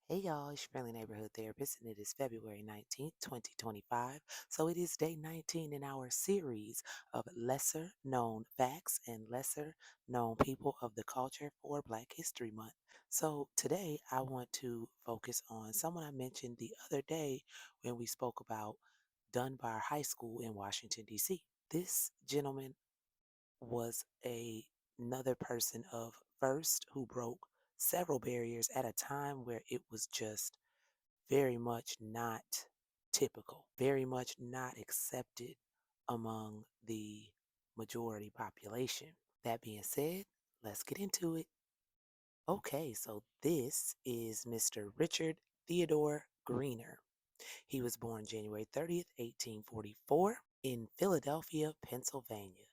Hey y'all, it's your friendly neighborhood therapist, and it is February 19th, 2025. So it is day 19 in our series of lesser known facts and lesser known people of the culture for Black History Month. So today I want to focus on someone I mentioned the other day when we spoke about Dunbar High School in Washington, D.C. This gentleman was another person of first who broke several barriers at a time where it was just very much not typical, very much not accepted among the majority population. That being said, let's get into it. Okay, so this is Mr. Richard Theodore Greener. He was born January 30th, 1844, in Philadelphia, Pennsylvania.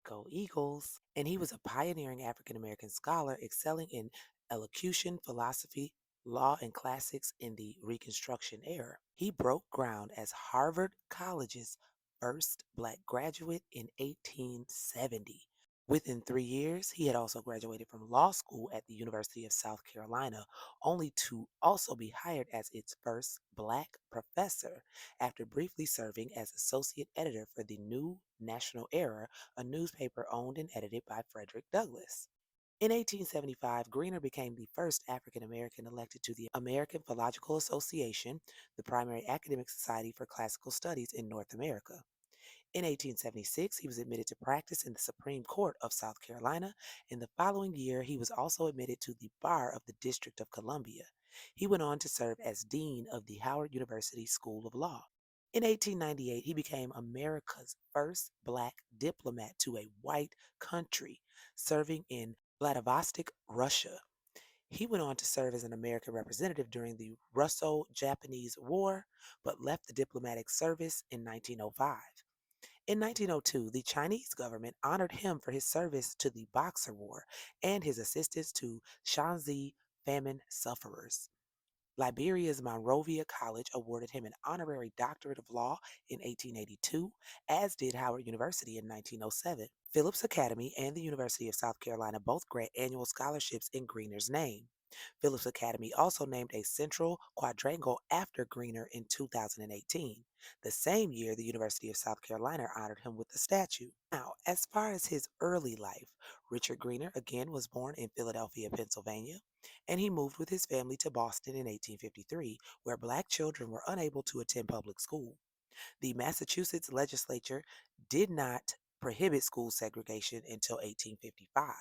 Go Eagles. And he was a pioneering African American scholar excelling in elocution, philosophy, law, and classics in the Reconstruction era. He broke ground as Harvard College's first black graduate in 1870. Within 3 years, he had also graduated from law school at the University of South Carolina, only to also be hired as its first black professor after briefly serving as associate editor for the New National Era, a newspaper owned and edited by Frederick Douglass. In 1875, Greener became the first African American elected to the American Philological Association, the primary academic society for classical studies in North America. In 1876, he was admitted to practice in the Supreme Court of South Carolina, and the following year, he was also admitted to the bar of the District of Columbia. He went on to serve as Dean of the Howard University School of Law. In 1898, he became America's first black diplomat to a white country, serving in Vladivostok, Russia. He went on to serve as an American representative during the Russo Japanese War, but left the diplomatic service in 1905. In 1902, the Chinese government honored him for his service to the Boxer War and his assistance to Shanxi famine sufferers. Liberia's Monrovia College awarded him an honorary doctorate of law in 1882, as did Howard University in 1907. Phillips Academy and the University of South Carolina both grant annual scholarships in Greener's name. Phillips Academy also named a central quadrangle after Greener in 2018. The same year, the University of South Carolina honored him with a statue. Now, as far as his early life, Richard Greener again was born in Philadelphia, Pennsylvania, and he moved with his family to Boston in 1853, where black children were unable to attend public school. The Massachusetts legislature did not prohibit school segregation until 1855.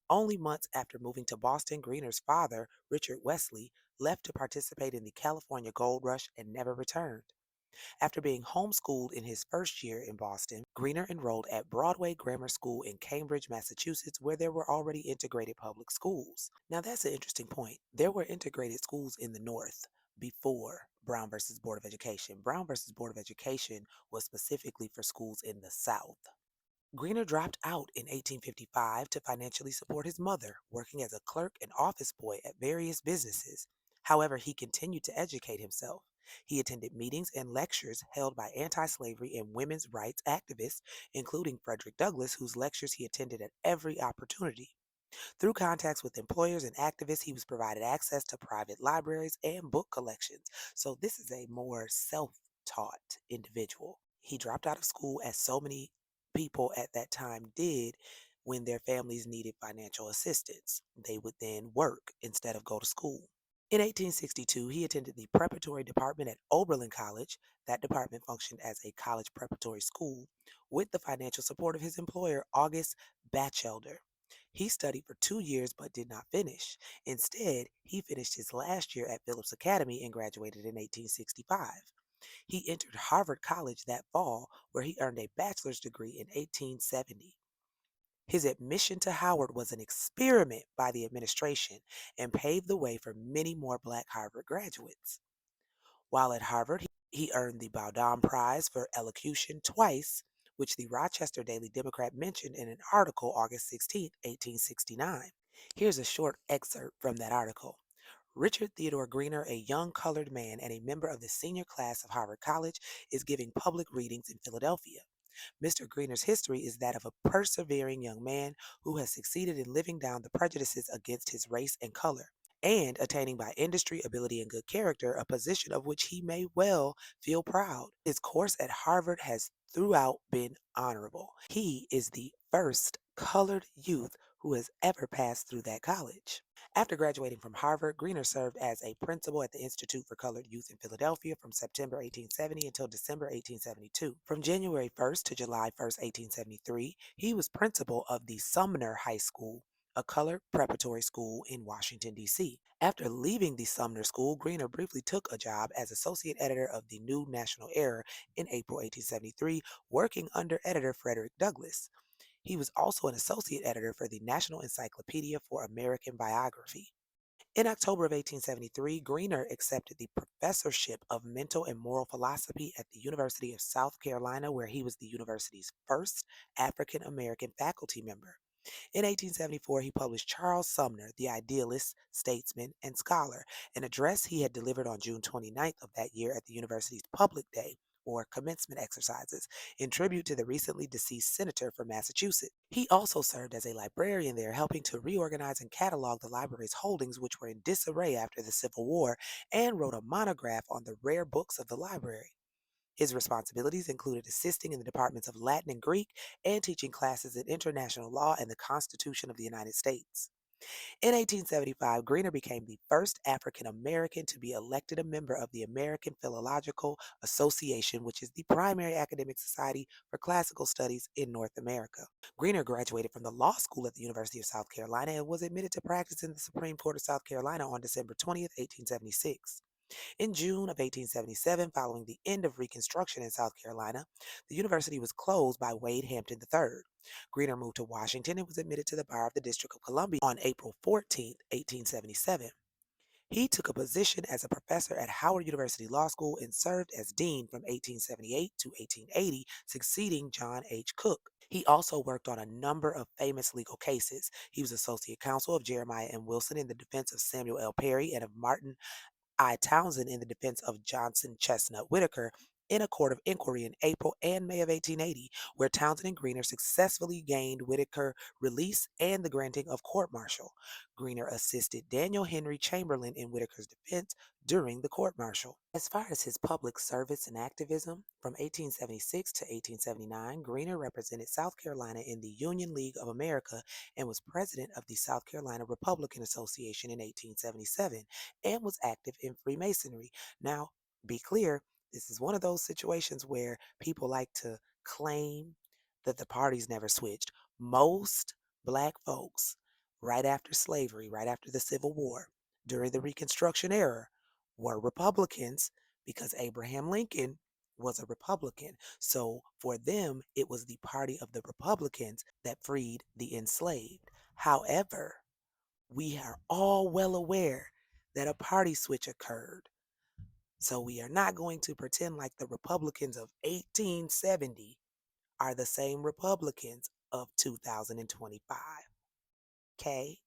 Only months after moving to Boston, Greener's father, Richard Wesley, left to participate in the California Gold Rush and never returned. After being homeschooled in his first year in Boston, Greener enrolled at Broadway Grammar School in Cambridge, Massachusetts, where there were already integrated public schools. Now, that's an interesting point. There were integrated schools in the North before Brown versus Board of Education. Brown versus Board of Education was specifically for schools in the South. Greener dropped out in 1855 to financially support his mother, working as a clerk and office boy at various businesses. However, he continued to educate himself. He attended meetings and lectures held by anti slavery and women's rights activists, including Frederick Douglass, whose lectures he attended at every opportunity. Through contacts with employers and activists, he was provided access to private libraries and book collections. So, this is a more self taught individual. He dropped out of school, as so many people at that time did when their families needed financial assistance. They would then work instead of go to school. In 1862, he attended the preparatory department at Oberlin College. That department functioned as a college preparatory school with the financial support of his employer, August Batchelder. He studied for 2 years but did not finish. Instead, he finished his last year at Phillips Academy and graduated in 1865. He entered Harvard College that fall, where he earned a bachelor's degree in 1870. His admission to Howard was an experiment by the administration and paved the way for many more black Harvard graduates. While at Harvard, he earned the Bowdoin Prize for Elocution twice, which the Rochester Daily Democrat mentioned in an article August 16, 1869. Here's a short excerpt from that article. Richard Theodore Greener, a young colored man and a member of the senior class of Harvard College, is giving public readings in Philadelphia. Mr. Greener's history is that of a persevering young man who has succeeded in living down the prejudices against his race and color. and attaining by industry, ability, and good character a position of which he may well feel proud. His course at Harvard has throughout been honorable. He is the first colored youth who has ever passed through that college. After graduating from Harvard, Greener served as a principal at the Institute for Colored Youth in Philadelphia from September 1870 until December 1872. From January 1st to July 1st, 1873, he was principal of the Sumner High School, a colored preparatory school in Washington, D.C. After leaving the Sumner School, Greener briefly took a job as associate editor of the New National Era in April 1873, working under editor Frederick Douglass. He was also an associate editor for the National Encyclopedia for American Biography. In October of 1873, Greener accepted the professorship of mental and moral philosophy at the University of South Carolina, where he was the university's first African American faculty member. In 1874, he published Charles Sumner, the idealist, statesman, and scholar, an address he had delivered on June 29th of that year at the university's public day, or commencement exercises, in tribute to the recently deceased senator from Massachusetts. He also served as a librarian there, helping to reorganize and catalog the library's holdings, which were in disarray after the Civil War, and wrote a monograph on the rare books of the library. His responsibilities included assisting in the departments of Latin and Greek and teaching classes in international law and the Constitution of the United States. In 1875, Greener became the first African American to be elected a member of the American Philological Association, which is the primary academic society for classical studies in North America. Greener graduated from the law school at the University of South Carolina and was admitted to practice in the Supreme Court of South Carolina on December 20th, 1876. In June of 1877, following the end of Reconstruction in South Carolina, the university was closed by Wade Hampton III. Greener moved to Washington and was admitted to the bar of the District of Columbia on April 14th, 1877. He took a position as a professor at Howard University Law School and served as dean from 1878 to 1880, succeeding John H. Cook. He also worked on a number of famous legal cases. He was associate counsel of Jeremiah M. Wilson in the defense of Samuel L. Perry and of Martin I. Townsend in the defense of Johnson Chestnut Whitaker in a court of inquiry in April and May of 1880, where Townsend and Greener successfully gained Whitaker release and the granting of court martial. Greener assisted Daniel Henry Chamberlain in Whitaker's defense during the court martial. As far as his public service and activism, from 1876 to 1879, Greener represented South Carolina in the Union League of America and was president of the South Carolina Republican Association in 1877 and was active in Freemasonry. Now, be clear, this is one of those situations where people like to claim that the parties never switched. Most black folks, right after slavery, right after the Civil War, during the Reconstruction era, were Republicans because Abraham Lincoln was a Republican. So for them, it was the party of the Republicans that freed the enslaved. However, we are all well aware that a party switch occurred. So we are not going to pretend like the Republicans of 1870 are the same Republicans of 2025. Okay?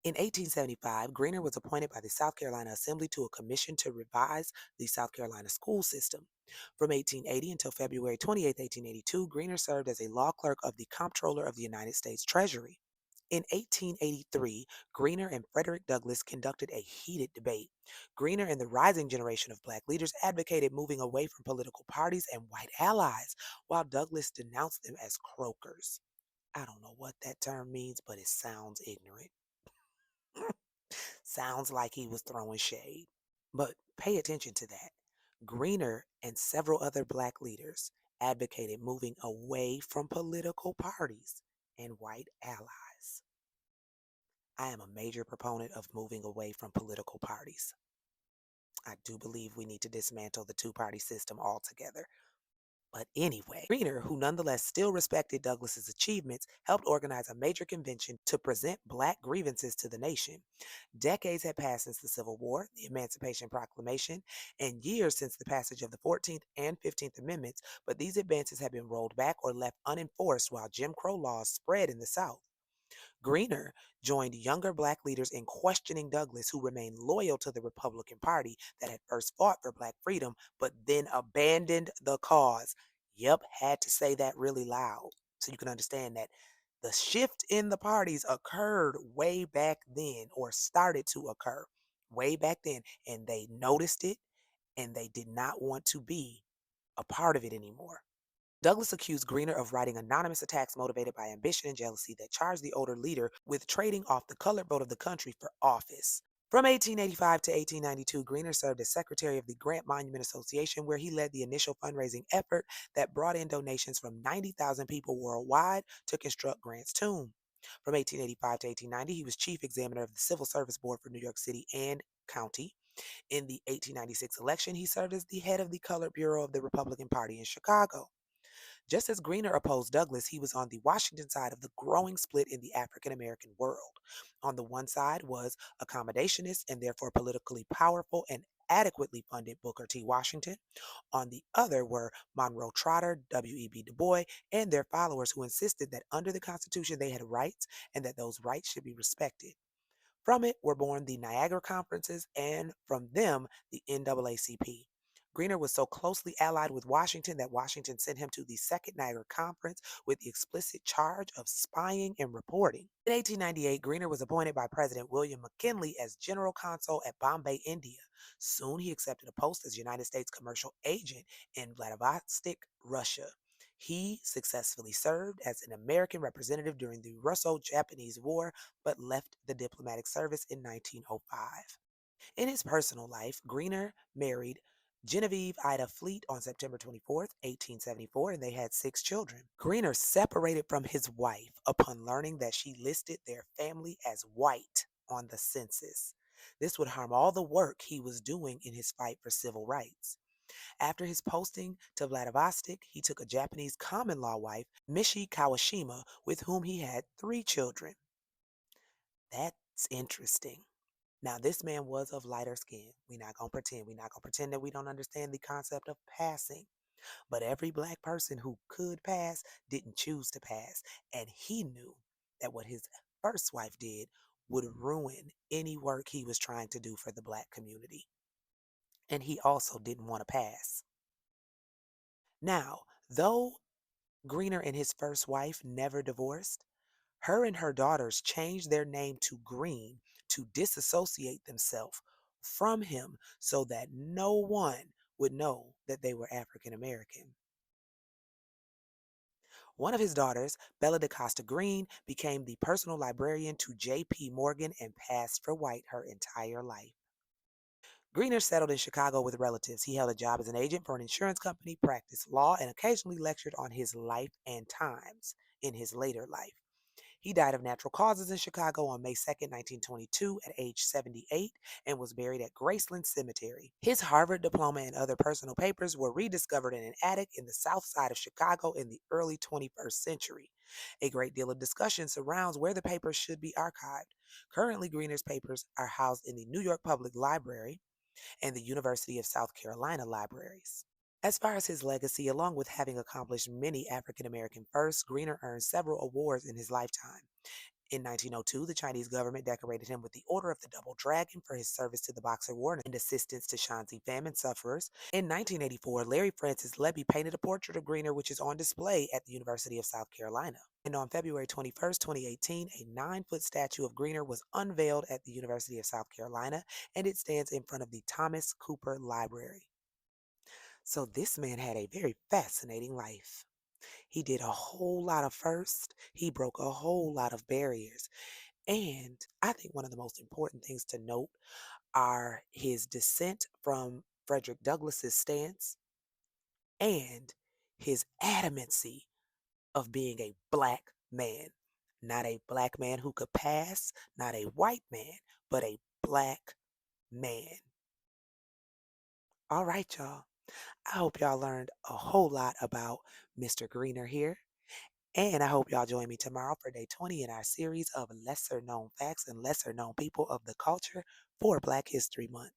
In 1875, Greener was appointed by the South Carolina Assembly to a commission to revise the South Carolina school system. From 1880 until February 28, 1882, Greener served as a law clerk of the Comptroller of the United States Treasury. In 1883, Greener and Frederick Douglass conducted a heated debate. Greener and the rising generation of black leaders advocated moving away from political parties and white allies, while Douglass denounced them as croakers. I don't know what that term means, but it sounds ignorant. Sounds like he was throwing shade. But pay attention to that. Greener and several other black leaders advocated moving away from political parties and white allies. I am a major proponent of moving away from political parties. I do believe we need to dismantle the two-party system altogether. But anyway, Greener, who nonetheless still respected Douglas's achievements, helped organize a major convention to present black grievances to the nation. Decades had passed since the Civil War, the Emancipation Proclamation, and years since the passage of the 14th and 15th Amendments, but these advances had been rolled back or left unenforced while Jim Crow laws spread in the South. Greener joined younger black leaders in questioning Douglass, who remained loyal to the Republican Party that had first fought for black freedom, but then abandoned the cause. Yep, had to say that really loud so you can understand that The shift in the parties occurred way back then, or started to occur way back then, and they noticed it and they did not want to be a part of it anymore. Douglas accused Greener of writing anonymous attacks motivated by ambition and jealousy that charged the older leader with trading off the colored vote of the country for office. From 1885 to 1892, Greener served as secretary of the Grant Monument Association, where he led the initial fundraising effort that brought in donations from 90,000 people worldwide to construct Grant's tomb. From 1885 to 1890, he was chief examiner of the Civil Service Board for New York City and County. In the 1896 election, he served as the head of the Colored Bureau of the Republican Party in Chicago. Just as Greener opposed Douglas, he was on the Washington side of the growing split in the African American world. On the one side was accommodationist and therefore politically powerful and adequately funded Booker T. Washington. On the other were Monroe Trotter, W.E.B. Du Bois, and their followers who insisted that under the Constitution they had rights and that those rights should be respected. From it were born the Niagara Conferences and from them the NAACP. Greener was so closely allied with Washington that Washington sent him to the Second Niagara Conference with the explicit charge of spying and reporting. In 1898, Greener was appointed by President William McKinley as General Consul at Bombay, India. Soon he accepted a post as United States commercial agent in Vladivostok, Russia. He successfully served as an American representative during the Russo-Japanese War, but left the diplomatic service in 1905. In his personal life, Greener married Genevieve Ida Fleet on September 24th, 1874, and they had 6 children. Greener separated from his wife upon learning that she listed their family as white on the census. This would harm all the work he was doing in his fight for civil rights. After his posting to Vladivostok, he took a Japanese common law wife, Mishi Kawashima, with whom he had 3 children. That's interesting. Now, this man was of lighter skin. We're not going to pretend. We're not going to pretend that we don't understand the concept of passing. But every black person who could pass didn't choose to pass. And he knew that what his first wife did would ruin any work he was trying to do for the black community. And he also didn't want to pass. Now, though Greener and his first wife never divorced, her and her daughters changed their name to Green to disassociate themselves from him so that no one would know that they were African American. One of his daughters, Bella DaCosta Green, became the personal librarian to J.P. Morgan and passed for white her entire life. Greener settled in Chicago with relatives. He held a job as an agent for an insurance company, practiced law, and occasionally lectured on his life and times in his later life. He died of natural causes in Chicago on May 2nd, 1922, at age 78, and was buried at Graceland Cemetery. His Harvard diploma and other personal papers were rediscovered in an attic in the south side of Chicago in the early 21st century. A great deal of discussion surrounds where the papers should be archived. Currently, Greener's papers are housed in the New York Public Library and the University of South Carolina libraries. As far as his legacy, along with having accomplished many African American firsts, Greener earned several awards in his lifetime. In 1902, the Chinese government decorated him with the Order of the Double Dragon for his service to the Boxer War and assistance to Shansi famine sufferers. In 1984, Larry Francis Lebby painted a portrait of Greener, which is on display at the University of South Carolina. And on February 21st, 2018, a 9-foot statue of Greener was unveiled at the University of South Carolina, and it stands in front of the Thomas Cooper Library. So this man had a very fascinating life. He did a whole lot of firsts. He broke a whole lot of barriers. And I think one of the most important things to note are his dissent from Frederick Douglass's stance and his adamancy of being a black man. Not a black man who could pass, not a white man, but a black man. All right, y'all. I hope y'all learned a whole lot about Mr. Greener here. And I hope y'all join me tomorrow for day 20 in our series of lesser known facts and lesser known people of the culture for Black History Month.